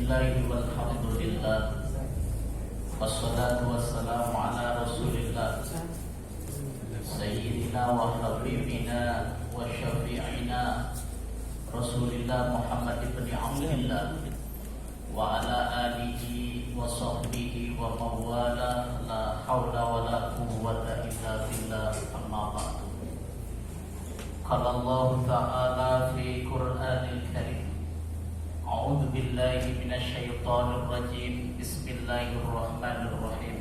Bismillahi walhamdulillah, wassalatu wassalamu ala rasulillah, sayyidina wa habibina wa syafi'ina Rasulillah Muhammad ibn Abdillah wa ala alihi wa sahbihi wa mawala, la hawla wa la quwwata illa billah, amma ba'du. Qala Allah ta'ala fi Qur'anil Karim, a'udzu billahi minasyaitonir rajim, bismillahirrahmanirrahim.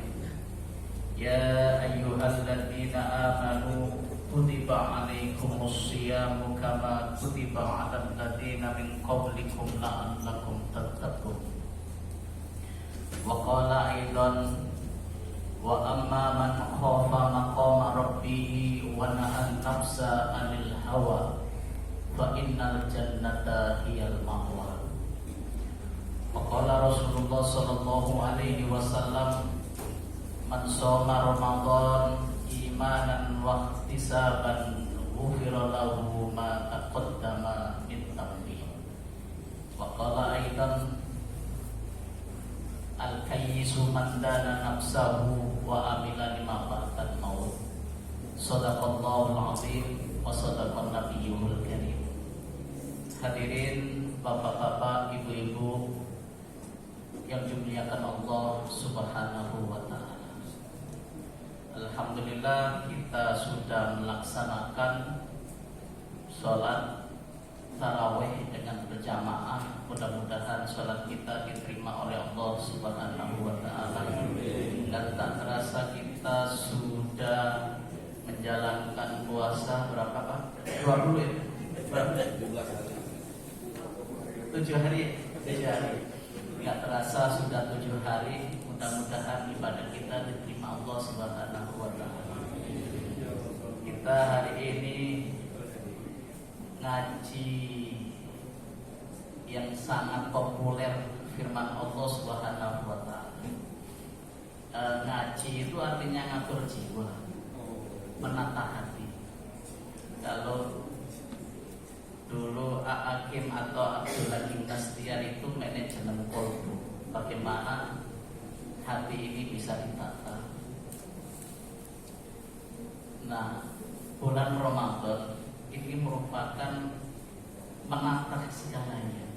Ya ayyuhalladzina amanu kutiba alaikumus siyamu kama kutiba alal ladzina min qablikum la'allakum tattaqun. Wa qala aidan, wa amma man khafa maqama rabbih wa nahan nafsa 'anil hawa fa innal jannata hiyal ma'wa. Wa qala Rasulullah sallallahu alaihi wasallam, man shoma Ramadan imanan wa ihtisaban ghufira lahu ma taqaddama min dhanbihi. Wa qala aidan, al-kayyisu man dana nafsahu wa amila lima ba'dal maut. Shadaqallahul azim wa sadaqan nabiyyul karim. Hadirin bapak-bapak, ibu-ibu yang dimuliakan Allah Subhanahu wa ta'ala. Alhamdulillah, kita sudah melaksanakan sholat tarawih dengan berjamaah. Mudah-mudahan sholat kita diterima oleh Allah Subhanahu wa ta'ala. Dan tak terasa kita sudah menjalankan puasa berapa Pak? 20 ya? Berapa? 7 hari. 7 hari. Nggak terasa sudah 7 hari. Mudah-mudahan ibadah kita diterima Allah Subhanahu wa ta'ala. Kita hari ini ngaji yang sangat populer, firman Allah Subhanahu wa ta'ala. Ngaji itu artinya ngatur jiwa, menata hati. Kalau dulu Hakim atau Abdullah bin Nastiar itu manajemen kolbu, bagaimana hati ini bisa ditata. Nah, bulan Ramadan ini merupakan menata segalanya,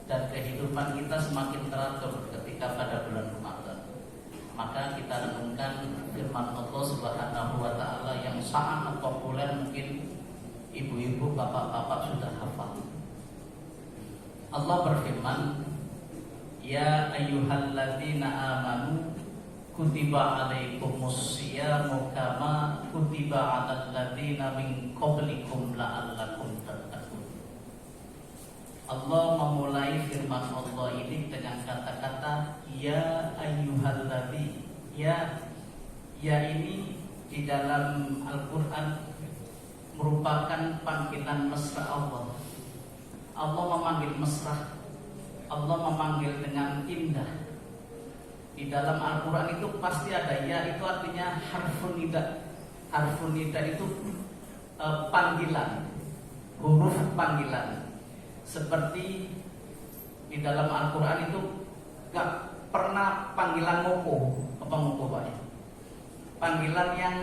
dan kehidupan kita semakin teratur ketika pada bulan Ramadan. Maka kita renungkan firman Allah Subhanahu wa ta'ala yang sangat populer, mungkin ibu-ibu, bapak-bapak sudah hafal. Allah berfirman, ya ayyuhalladzina amanu kutiba alaikumus siyamu kama kutiba alal ladzina min qablikum la'allakum tattaqun. Allah memulai firman Allah ini dengan kata-kata ya ayyuhalladzi. Ya ini di dalam Al-Qur'an merupakan panggilan mesra Allah. Allah memanggil mesra, Allah memanggil dengan indah. Di dalam Al-Quran itu pasti ada ya, itu artinya harfun nida. Harfun nida itu panggilan, huruf panggilan. Seperti di dalam Al-Quran itu gak pernah panggilan moko. Apa moko Pak? Panggilan yang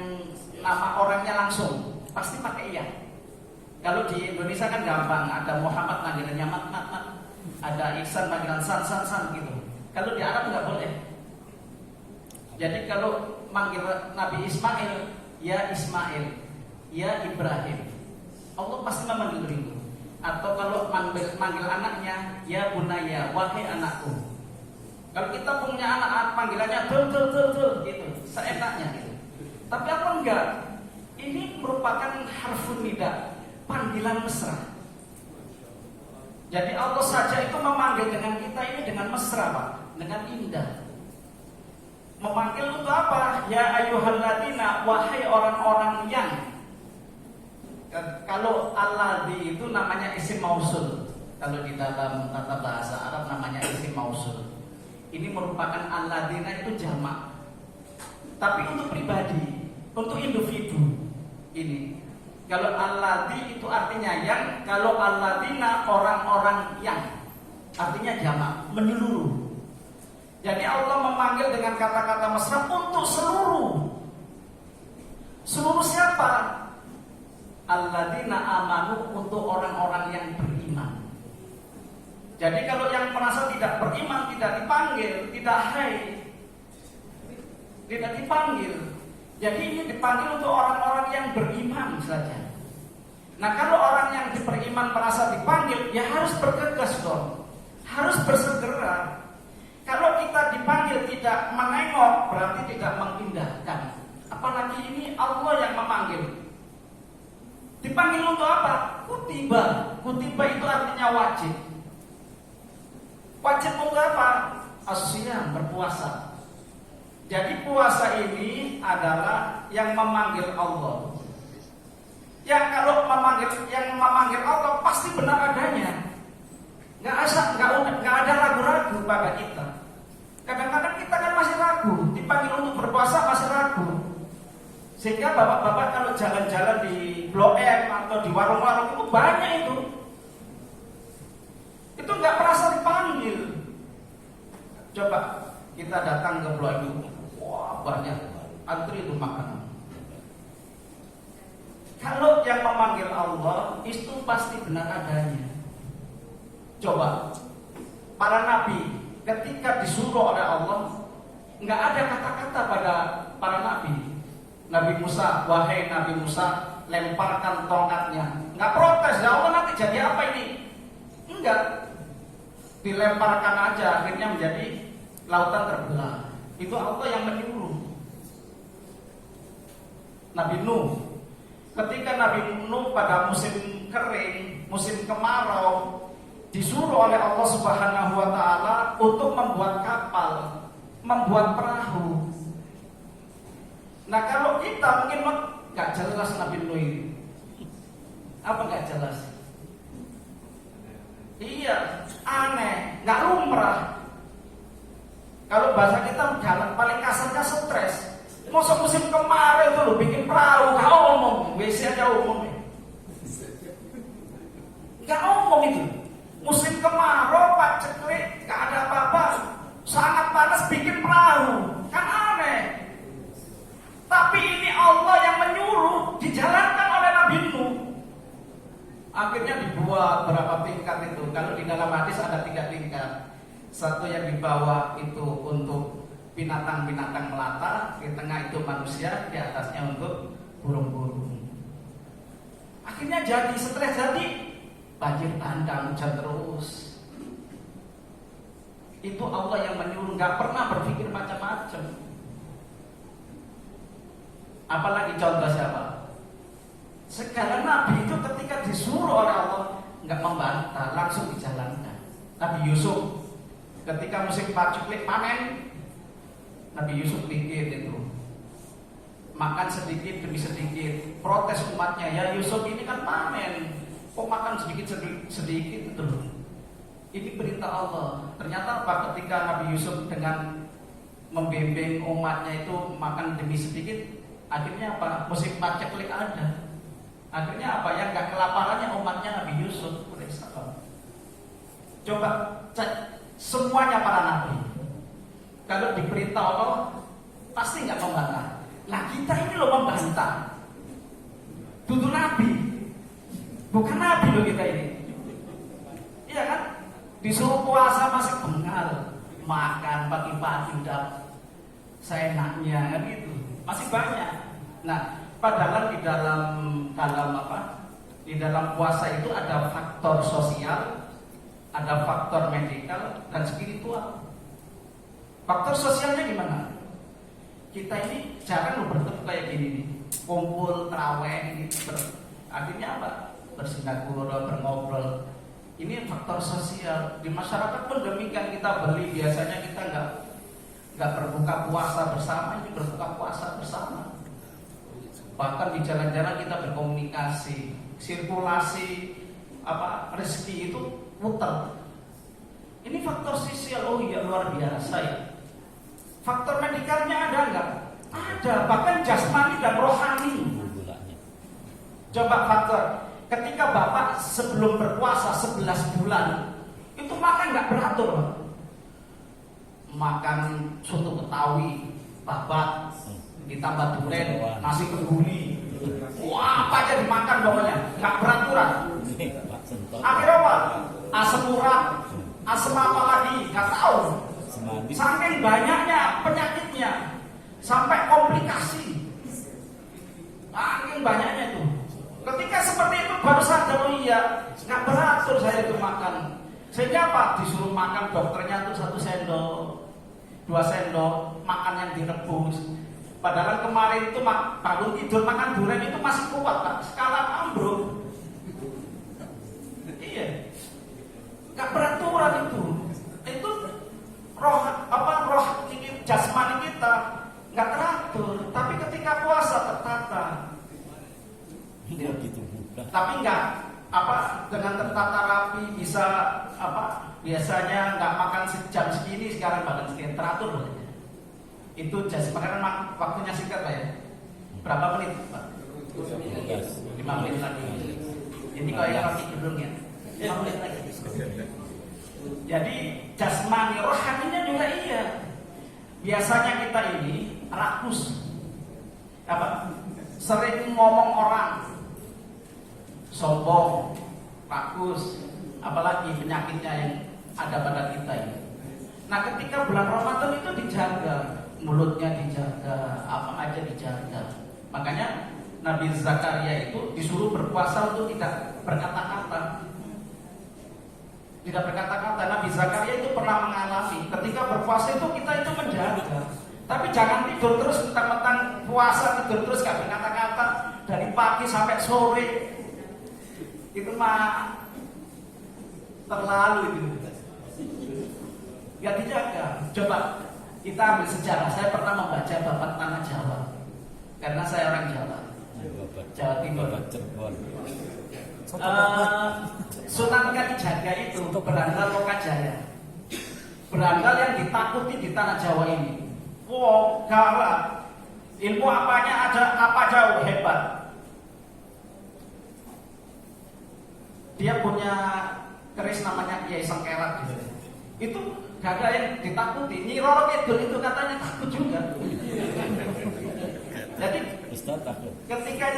nama orangnya langsung, pasti pakai ya. Kalau di Indonesia kan gampang, ada Muhammad panggilannya mat, ada Ihsan panggilan san gitu. Kalau di Arab nggak boleh. Jadi kalau manggil Nabi Ismail, ya Ismail, ya Ibrahim, Allah pasti memanggil begitu. Atau kalau manggil anaknya, ya bunaya, wahai anakku. Kalau kita punya anak, panggilannya tul gitu, seenaknya gitu. Tapi apa enggak? Ini merupakan harfun nida, panggilan mesra. Jadi Allah saja itu memanggil dengan kita ini dengan mesra Pak, dengan indah. Memanggil untuk apa? Ya ayyuhalladzina, wahai orang-orang yang. Kalau alladzi itu namanya isim mausul. Kalau di dalam tata bahasa Arab namanya isim mausul. Ini merupakan alladzina itu jamak. Tapi untuk pribadi, untuk individu ini. Kalau alladzi itu artinya yang, kalau alladzina orang-orang yang. artinya jamak, menyeluruh. Jadi Allah memanggil dengan kata-kata mesra untuk seluruh. Seluruh siapa? Alladzina amanu, untuk orang-orang yang beriman. Jadi kalau yang merasa tidak beriman tidak dipanggil, tidak hai, tidak dipanggil. Jadi ini dipanggil untuk orang-orang yang beriman saja. Nah kalau orang yang beriman merasa dipanggil, ya harus bergegas dong, harus bersegera. Kalau kita dipanggil tidak menengok, berarti tidak mengindahkan. Apalagi ini Allah yang memanggil. Dipanggil untuk apa? Kutiba. Kutiba itu artinya wajib. Wajib untuk apa? Asyam, berpuasa. Jadi puasa ini adalah yang memanggil Allah. Yang kalau memanggil Allah pasti benar adanya. Nggak ada ragu-ragu pada kita. Kadang-kadang kita kan masih ragu, dipanggil untuk berpuasa masih ragu. Sehingga bapak-bapak kalau jalan-jalan di Blok M atau di warung-warung itu banyak itu nggak merasa dipanggil. Coba kita datang ke Blok M, wah banyak antri itu makanan. Kalau yang memanggil Allah itu pasti benar adanya. Coba para nabi ketika disuruh oleh Allah, nggak ada kata-kata pada para nabi. Nabi Musa, wahai Nabi Musa, lemparkan tongkatnya. Nggak protes, ya Allah nanti jadi apa ini? Enggak, dilemparkan aja, akhirnya menjadi lautan terbelah. Itu Allah yang menyuruh. Nabi Nuh, ketika Nabi Nuh pada musim kering, musim kemarau, disuruh oleh Allah Subhanahu wa Ta'ala untuk membuat kapal, membuat perahu. Nah kalau kita mungkin nggak jelas Nabi Nuh ini, apa nggak jelas? Iya, aneh, nggak lumrah. Kalau bahasa kita jalan paling kasarnya stres. Masuk musim kemarau itu lo bikin perahu, nggak omong, WC aja omong. Nggak omong itu. Musim kemarau, Pak Ceklik, nggak ada apa-apa, sangat panas bikin perahu, kan aneh. Tapi ini Allah yang menyuruh, dijalankan oleh Nabi Nuh. Akhirnya dibuat berapa tingkat itu. Kalau di dalam hadis ada 3 tingkat. Satu yang di bawah itu untuk binatang-binatang melata, di tengah itu manusia, di atasnya untuk burung-burung. Akhirnya jadi, setelah jadi banjir bandang, hujan terus. Itu Allah yang menyuruh, nggak pernah berpikir macam-macam. Apalagi contoh siapa? Segala nabi itu ketika disuruh oleh Allah nggak membantah, langsung dijalankan. Nabi Yusuf ketika musim paceklik panen, Nabi Yusuf bikin itu, makan sedikit demi sedikit. Protes umatnya, ya Yusuf ini kan panen, kok makan sedikit itu loh. Ini perintah Allah. Ternyata apa? Ketika Nabi Yusuf dengan membimbing umatnya itu makan demi sedikit, akhirnya apa? Musim paceklik ada. Akhirnya apa? Yang gak kelaparannya umatnya Nabi Yusuf. Coba cek semuanya para nabi. Kalau diperintah Allah pasti gak membantah. Nah kita ini loh membantah. Tutu nabi, bukan nabi loh kita ini. Iya kan? Disuruh puasa masih bengal, makan pagi-pagi udah seenaknya kan gitu. Masih banyak. Nah, padahal di dalam apa? Di dalam puasa itu ada faktor sosial, ada faktor medikal dan spiritual. Faktor sosialnya gimana? Kita ini jarang bertemu kayak gini nih, kumpul terawih gitu. Akhirnya apa? Bersinagura, berngobrol. Ini faktor sosial. Di masyarakat pun demikian, kita beli, biasanya kita nggak berbuka puasa bersama, ini berbuka puasa bersama. Bahkan di jalan-jalan kita berkomunikasi, sirkulasi apa rezeki itu muter. Ini faktor sosial, oh iya luar biasa ya. Faktor medikalnya ada nggak? Ada, bahkan jasmani dan rohani. Coba faktor, ketika bapak sebelum berpuasa 11 bulan, itu itu makan nggak beratur, Pak. Makan soto Betawi, babat, ditambah duren, nasi kebuli, wah apa aja dimakan pokoknya, nggak beraturan. Akhirnya apa? Asam urat, asam apa lagi, nggak tahu. Saking banyaknya penyakitnya, sampai komplikasi. Saking banyaknya itu. Ketika seperti itu baru sadar, oh iya, nggak beratur saya itu makan. Sehingga apa? Disuruh makan dokternya tuh 1 sendok, 2 sendok, makan yang direbus. Padahal kemarin itu bangun tidur makan durian itu masih kuat, Pak. Sekarang ambruk. Iya, nggak beraturan itu. Itu roh jasmani kita nggak teratur. Tapi ketika puasa tertata. Tapi nggak dengan tertata rapi bisa biasanya nggak makan sejam segini, sekarang makan sekian teratur. Itu jasmani kan waktunya singkat, Pak ya. Berapa menit, Pak? 5 menit lagi. Ini kalau yang roti belum ya. 5 menit lagi. Jadi jasmani rohaninya juga iya. Biasanya kita ini rakus, sering ngomong orang, sombong, rakus, apalagi penyakitnya yang ada pada kita ini. Nah, ketika bulan Ramadan itu dijaga, mulutnya dijaga, apa aja dijaga. Makanya Nabi Zakaria itu disuruh berpuasa untuk tidak berkata-kata. Tidak berkata-kata. Nabi Zakaria itu pernah mengalami ketika berpuasa itu kita itu menjaga. Tapi jangan tidur terus mentang-mentang puasa, tidur terus gak berkata-kata dari pagi sampai sore. Itu mah terlalu itu. Gak dijaga. Coba kita ambil sejarah. Saya pernah membaca Babat Tanah Jawa karena saya orang Jawa, Jawa Timur. Sunan Kalijaga itu berandal Lokajaya, berandal yang ditakuti di tanah Jawa ini. Wow, gawat. Ilmu apanya ada apa jauh hebat. Dia punya keris namanya Kiai Sengkelat gitu. Itu gak ada yang ditakuti. Nyi Roro Kidul itu katanya takut juga. Jadi ketika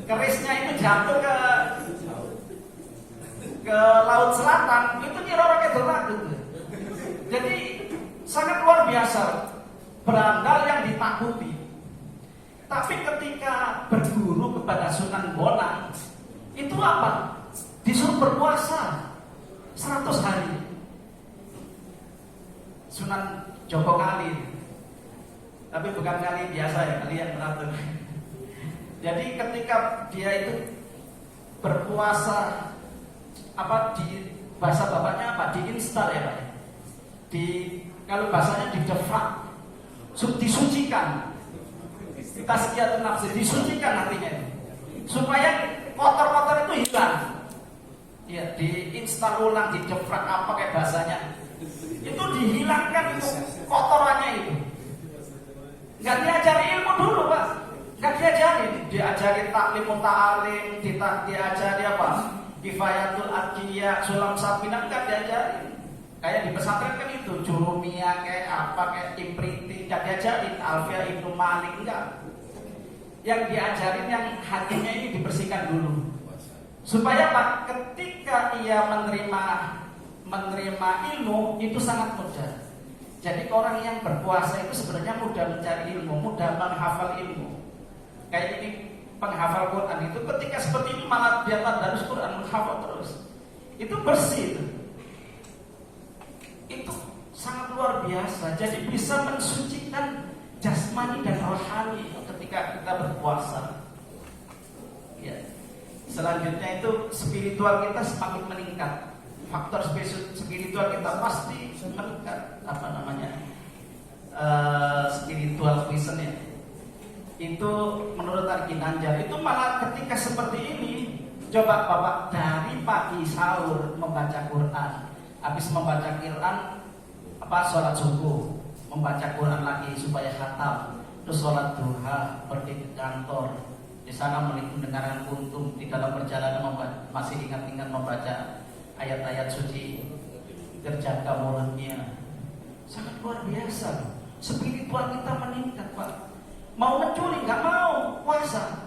kerisnya itu jatuh ke laut selatan, itu Nyi Roro Kidul takut. Jadi sangat luar biasa, berandal yang ditakuti. Tapi ketika berguru kepada Sunan Bonang, itu apa? Disuruh berpuasa 100 hari. Sunan Joko Kali, tapi bukan kali biasa ya, kali yang teratur. Jadi ketika dia itu berpuasa, di bahasa bapaknya diinstal ya Pak. Kalau bahasanya didefak, disucikan. Tazkiyatun nafsi, disucikan hatinya supaya kotor-kotor itu hilang. Ya, diinstal ulang, didefrak kayak bahasanya. Itu dihilangkan itu kotorannya itu. Nggak diajari ilmu dulu, Pak. Nggak diajari taklim ta'alim, diajari kifayatul adkiyah, sulam sabina, nggak diajari. Kayak di pesantren kan itu jurumiyah kayak impriti, nggak diajarin. Alfiah Ibnu Malik enggak. Yang diajarin yang hatinya ini dibersihkan dulu. Supaya Pak, ketika ia menerima ilmu itu sangat mudah. Jadi orang yang berpuasa itu sebenarnya mudah mencari ilmu, mudah menghafal ilmu. Kayak ini penghafal Quran itu ketika seperti ini malah dia tadarus Quran, menghafal terus. Itu bersih. Itu sangat luar biasa. Jadi bisa mensucikan jasmani dan rohani ketika kita berpuasa. Ya. Selanjutnya itu spiritual kita semakin meningkat. Faktor spiritual kita pasti meningkat. Spiritual vision ya. Itu menurut Arginanjar itu malah ketika seperti ini, coba Bapak dari pagi sahur membaca Quran, habis membaca Quran sholat subuh, membaca Quran lagi supaya khatam, terus sholat duha, pergi ke kantor, di sana mendengarkan kuntum, di dalam perjalanan masih ingat-ingat membaca ayat-ayat suci, terjaga mulutnya, sangat luar biasa. Spiritual kita meningkat, Pak. Mau mencuri nggak mau, puasa.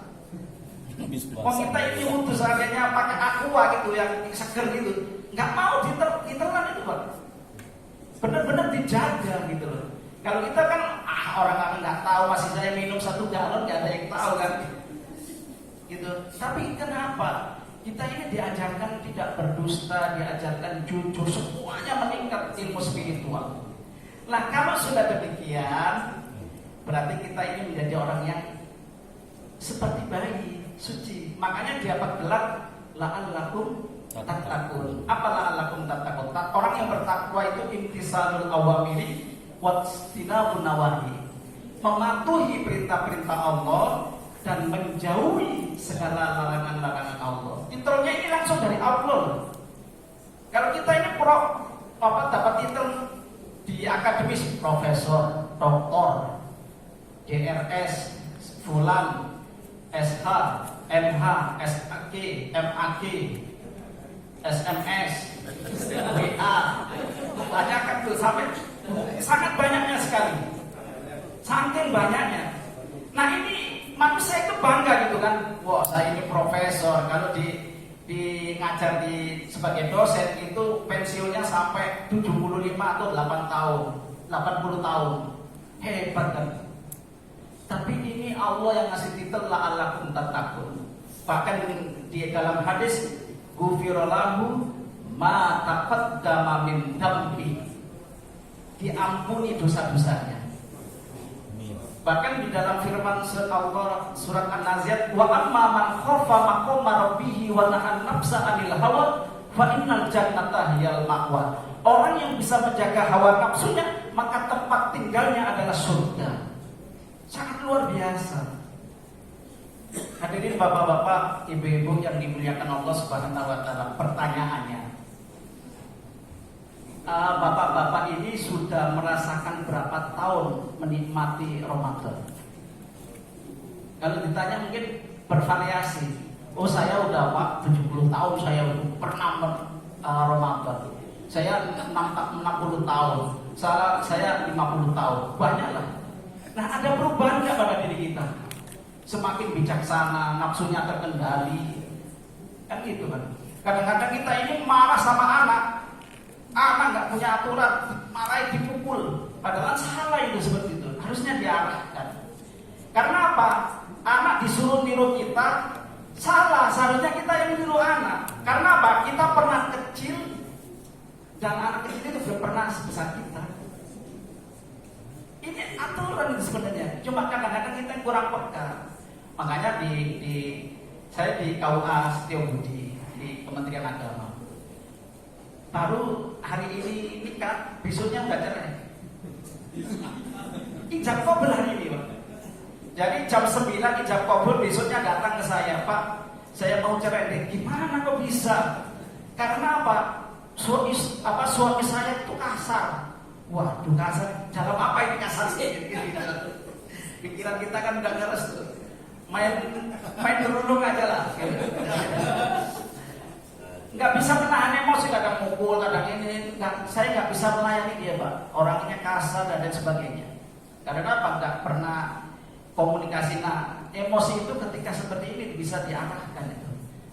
Kalau kita ini utus akhirnya pakai aqua gitu yang seger gitu, nggak mau ditelan itu, Pak. Benar-benar dijaga gitu loh. Kalau kita kan orang nggak tahu, masih saya minum 1 galon nggak ada yang tahu kan, gitu. Tapi kenapa kita ini diajarkan tidak berdusta, diajarkan jujur, semuanya meningkat ilmu spiritual. Nah kalau sudah demikian, berarti kita ini menjadi orang yang seperti bayi suci. Makanya dia bergelar la'allakum tattaqun. Apa la'allakum tattaqun? Orang yang bertakwa itu imtisalul awamiri wastinabun nawahi, mematuhi perintah-perintah Allah dan menjauhi segala larangan-larangan Allah. Titelnya ini langsung dari Allah. Kalau kita ini dapat titel di akademis, profesor, doktor, DRS, Fulan, SH, MH, SAK, MAK, SMS, WA, banyak kan tuh, sampai sangat banyaknya sekali, saking banyaknya. Nah ini manusia itu bangga gitu kan, wah saya ini profesor. Kalau di ngajar sebagai dosen itu pensiunnya sampai 75 atau 8 tahun, 80 tahun, hebat kan. Tapi ini Allah yang ngasih titel la'allakum tattaqun. Bahkan di dalam hadis, ghufira lahu ma taqaddama min dambi, diampuni dosa-dosanya. Bahkan di dalam firman Allah surat An-Nazi'at, wa amma man khafa maqama rabbih wa nahan nafsa 'anil hawa fa innal jannata hiyal ma'wa. Orang yang bisa menjaga hawa nafsunya, maka tempat tinggalnya adalah surga. Sangat luar biasa. Hadirin bapak-bapak, ibu-ibu yang dimuliakan Allah Subhanahu wa taala, pertanyaannya, bapak-bapak ini sudah merasakan berapa tahun menikmati Ramadan? Kalau ditanya mungkin bervariasi. Oh saya udah Pak 70 tahun saya pernah Ramadan. Saya 60 tahun. Saya 50 tahun. Banyak lah. Nah ada perubahan nggak pada diri kita? Semakin bijaksana, nafsunya terkendali, kan gitu kan. Kadang-kadang kita ini marah sama anak nggak punya aturan, malah dipukul. Padahal salah itu seperti itu. Harusnya diarahkan. Karena apa? Anak disuruh niru kita, salah. Seharusnya kita yang niru anak. Karena apa? Kita pernah kecil dan anak kecil itu belum pernah sebesar kita. Ini aturan itu sebenarnya. Cuma kadang-kadang kita yang kurang peka. Makanya saya di KUA Setiobudi di Kementerian Agama. Baru hari ini nikah, besoknya udah cerai. Ijab kabul hari ini, Pak. Jadi jam 9 ijab kabul, besoknya datang ke saya, Pak, saya mau cerai deh. Gimana kok bisa? Karena apa? Suami saya itu kasar. Waduh kasar. Dalam apa ini kasar sih? Pikiran kita kan udah ngeres tuh. Main berulung aja lah. Nggak bisa menahan emosi, kadang mukul, kadang ini. Saya nggak bisa melayani dia, Pak. Orangnya kasar dan lain sebagainya. Karena apa? Nggak pernah komunikasi. Nah, emosi itu ketika seperti ini bisa diarahkan itu.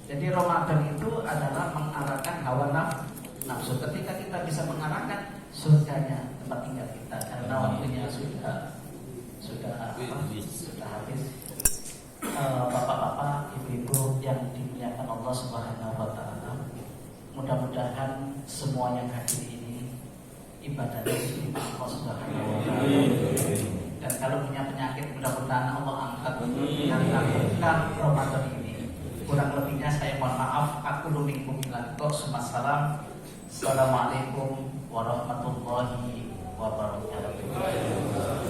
Jadi Ramadan itu adalah mengarahkan hawa nafsu. Ketika kita bisa mengarahkan, surganya tempat tinggal kita. Karena waktunya sudah habis. Bapak-bapak, ibu-ibu yang dimuliakan Allah Subhanahu wa taala, mudah-mudahan semua yang hadir ini ibadahnya diterima Allah Subhanahu wa taala. Dan kalau punya penyakit, mudah-mudahan Allah angkat karena berkah Ramadan ini. Kurang lebihnya saya mohon maaf. Aku lumingkum bilang Assalamualaikum warahmatullahi wabarakatuh.